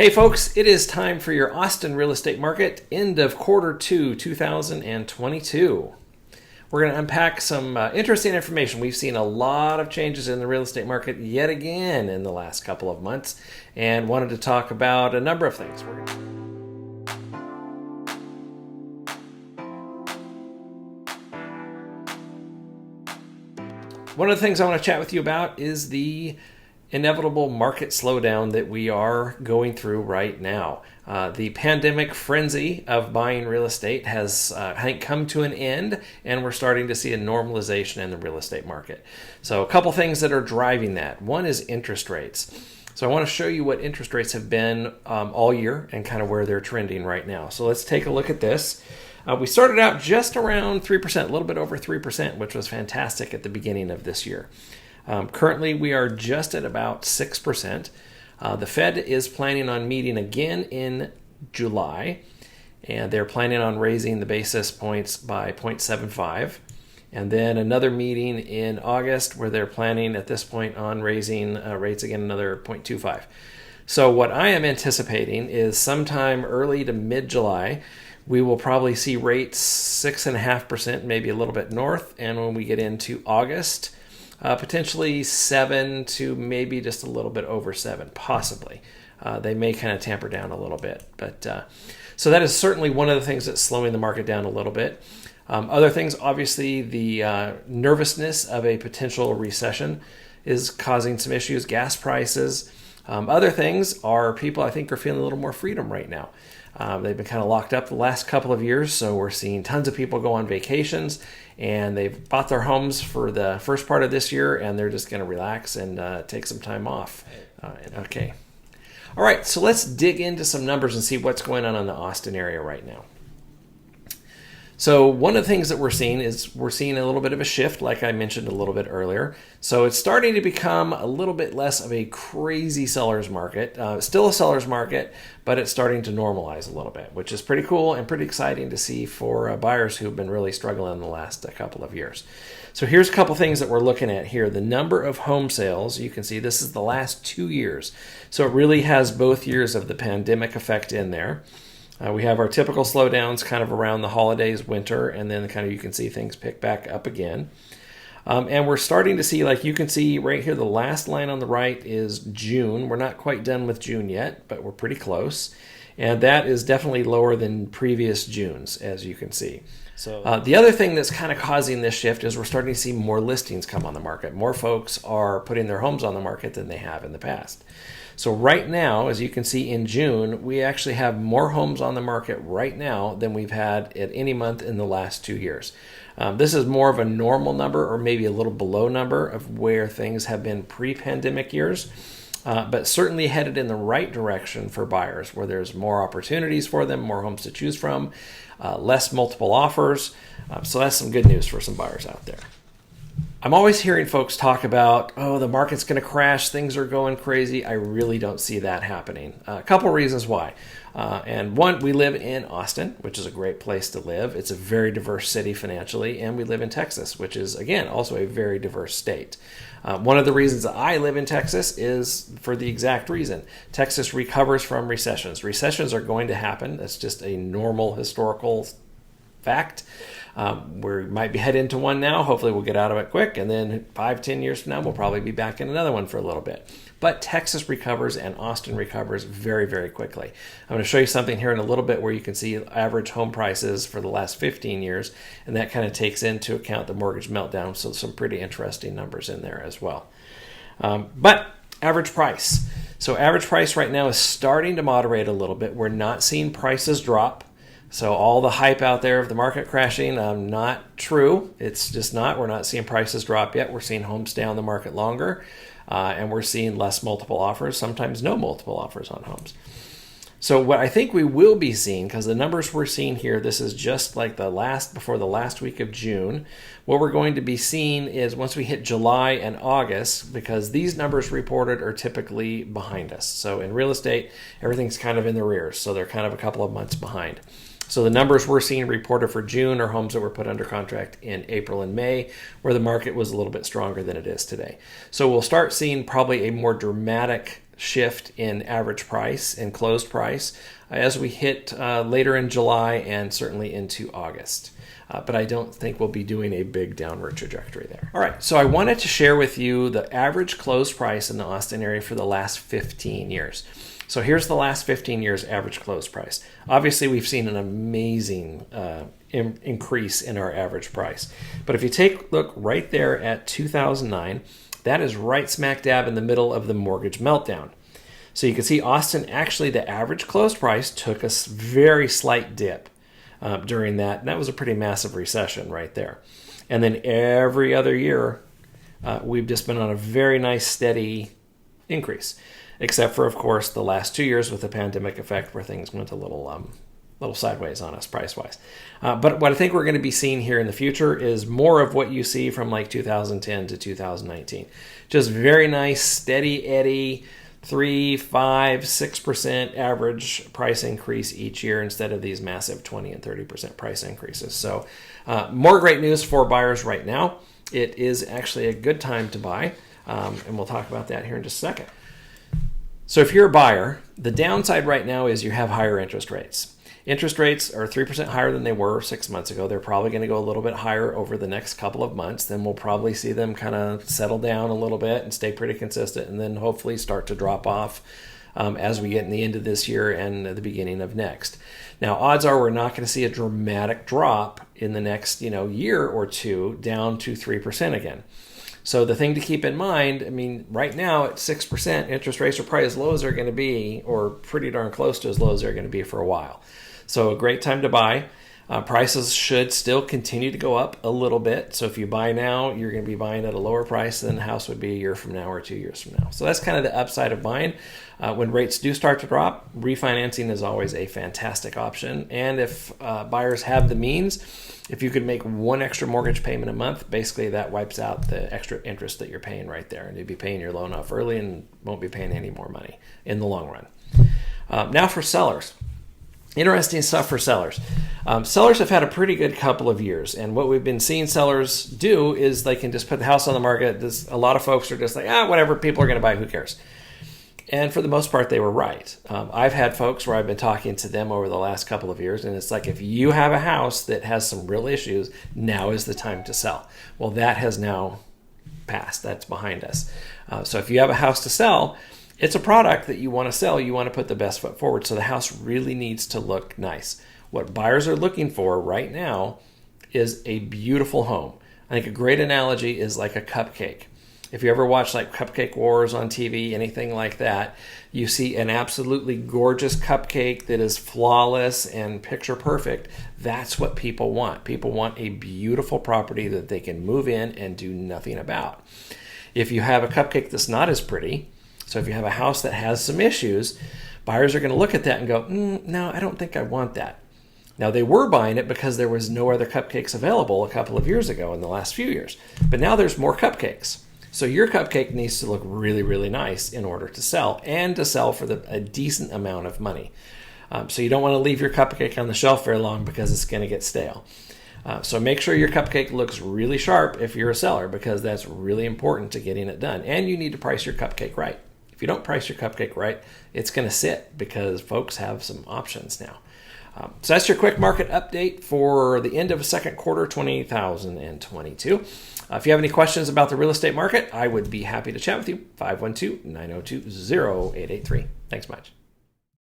Hey folks, it is time for your Austin real estate market, end of quarter two, 2022. We're going to unpack some interesting information. We've seen a lot of changes in the real estate market yet again in the last couple of months and wanted to talk about a number of things. One of the things I want to chat with you about is the inevitable market slowdown that we are going through right now. The pandemic frenzy of buying real estate has, I think, come to an end, and we're starting to see a normalization in the real estate market. So a couple things that are driving that. One is interest rates. So I want to show you what interest rates have been all year and kind of where they're trending right now. So let's take a look at this. We started out just around 3%, a little bit over 3%, which was fantastic at the beginning of this year. Currently, we are just at about 6%. The Fed is planning on meeting again in July, and they're planning on raising the basis points by 0.75. And then another meeting in August where they're planning at this point on raising rates again another 0.25. So what I am anticipating is sometime early to mid-July, we will probably see rates 6.5%, maybe a little bit north. And when we get into August, potentially 7 to maybe just a little bit over 7, possibly. They may kind of tamper down a little bit. But so that is certainly one of the things that's slowing the market down a little bit. Other things, obviously, the nervousness of a potential recession is causing some issues, gas prices. Other things are people, I think, are feeling a little more freedom right now. They've been kind of locked up the last couple of years, so we're seeing tons of people go on vacations, and they've bought their homes for the first part of this year, and they're just going to relax and take some time off. Okay. All right, so let's dig into some numbers and see what's going on in the Austin area right now. So one of the things that we're seeing is we're seeing a little bit of a shift, like I mentioned a little bit earlier. So it's starting to become a little bit less of a crazy seller's market. Still a seller's market, but it's starting to normalize a little bit, which is pretty cool and pretty exciting to see for buyers who've been really struggling in the last couple of years. So here's a couple things that we're looking at here. The number of home sales, you can see this is the last 2 years. So it really has both years of the pandemic effect in there. We have our typical slowdowns kind of around the holidays, winter, and then kind of you can see things pick back up again. And we're starting to see, like you can see right here, the last line on the right is June. We're not quite done with June yet, but we're pretty close. And that is definitely lower than previous Junes, as you can see. So the other thing that's kind of causing this shift is we're starting to see more listings come on the market. More folks are putting their homes on the market than they have in the past. So right now, as you can see in June, we actually have more homes on the market right now than we've had at any month in the last 2 years. This is more of a normal number or maybe a little below number of where things have been pre-pandemic years, but certainly headed in the right direction for buyers where there's more opportunities for them, more homes to choose from, less multiple offers. So that's some good news for some buyers out there. I'm always hearing folks talk about, oh, the market's going to crash, things are going crazy. I really don't see that happening. A couple reasons why. And one, we live in Austin, which is a great place to live. It's a very diverse city financially, and we live in Texas, which is, again, also a very diverse state. One of the reasons I live in Texas is for the exact reason. Texas recovers from recessions. Recessions are going to happen. That's just a normal historical fact. We might be heading into one now. Hopefully we'll get out of it quick. And then 5-10 years from now, we'll probably be back in another one for a little bit. But Texas recovers and Austin recovers very, very quickly. I'm going to show you something here in a little bit where you can see average home prices for the last 15 years. And that kind of takes into account the mortgage meltdown. So some pretty interesting numbers in there as well. But average price. So average price right now is starting to moderate a little bit. We're not seeing prices drop. So all the hype out there of the market crashing, not true. It's just not. We're not seeing prices drop yet. We're seeing homes stay on the market longer, and we're seeing less multiple offers, sometimes no multiple offers on homes. So what I think we will be seeing, because the numbers we're seeing here, this is just like before the last week of June. What we're going to be seeing is once we hit July and August, because these numbers reported are typically behind us. So in real estate, everything's kind of in the rears. So they're kind of a couple of months behind. So the numbers we're seeing reported for June are homes that were put under contract in April and May, where the market was a little bit stronger than it is today. So we'll start seeing probably a more dramatic shift in average price and closed price as we hit later in July and certainly into August. But I don't think we'll be doing a big downward trajectory there. All right, so I wanted to share with you the average closed price in the Austin area for the last 15 years. So here's the last 15 years average closed price. Obviously, we've seen an amazing increase in our average price. But if you take a look right there at 2009, that is right smack dab in the middle of the mortgage meltdown. So you can see Austin, actually the average closed price took a very slight dip during that. And that was a pretty massive recession right there. And then every other year, we've just been on a very nice steady increase. Except for, of course, the last 2 years with the pandemic effect where things went a little sideways on us price-wise. But what I think we're going to be seeing here in the future is more of what you see from like 2010 to 2019. Just very nice, steady eddy, 3, 5, 6% average price increase each year instead of these massive 20 and 30% price increases. So more great news for buyers right now. It is actually a good time to buy, and we'll talk about that here in just a second. So if you're a buyer, the downside right now is you have higher interest rates. Interest rates are 3% higher than they were 6 months ago. They're probably going to go a little bit higher over the next couple of months. Then we'll probably see them kind of settle down a little bit and stay pretty consistent, and then hopefully start to drop off as we get in the end of this year and the beginning of next. Now, odds are we're not going to see a dramatic drop in the next year or two down to 3% again. So the thing to keep in mind, I mean, right now at 6%, interest rates are probably as low as they're going to be, or pretty darn close to as low as they're going to be for a while. So a great time to buy. Prices should still continue to go up a little bit. So if you buy now, you're going to be buying at a lower price than the house would be a year from now or 2 years from now. So that's kind of the upside of buying. When rates do start to drop, refinancing is always a fantastic option. And if buyers have the means, if you could make one extra mortgage payment a month, basically that wipes out the extra interest that you're paying right there. And you'd be paying your loan off early and won't be paying any more money in the long run. Now for sellers. Interesting stuff for sellers. Sellers have had a pretty good couple of years, and what we've been seeing sellers do is they can just put the house on the market. A lot of folks are just like, whatever, people are going to buy, who cares? And for the most part, they were right. I've had folks where I've been talking to them over the last couple of years, and it's like, if you have a house that has some real issues, now is the time to sell. Well, that has now passed. That's behind us. So if you have a house to sell, it's a product that you want to sell. You want to put the best foot forward. So the house really needs to look nice. What buyers are looking for right now is a beautiful home. I think a great analogy is like a cupcake. If you ever watch like Cupcake Wars on TV, anything like that, you see an absolutely gorgeous cupcake that is flawless and picture perfect. That's what people want. People want a beautiful property that they can move in and do nothing about. If you have a cupcake that's not as pretty, so if you have a house that has some issues, buyers are going to look at that and go, no, I don't think I want that. Now, they were buying it because there was no other cupcakes available a couple of years ago in the last few years. But now there's more cupcakes. So your cupcake needs to look really, really nice in order to sell, and to sell for a decent amount of money. So you don't want to leave your cupcake on the shelf very long because it's going to get stale. So make sure your cupcake looks really sharp if you're a seller, because that's really important to getting it done. And you need to price your cupcake right. If you don't price your cupcake right, it's going to sit because folks have some options now. So that's your quick market update for the end of second quarter 2022. If you have any questions about the real estate market, I would be happy to chat with you. 512-902-0883. Thanks much.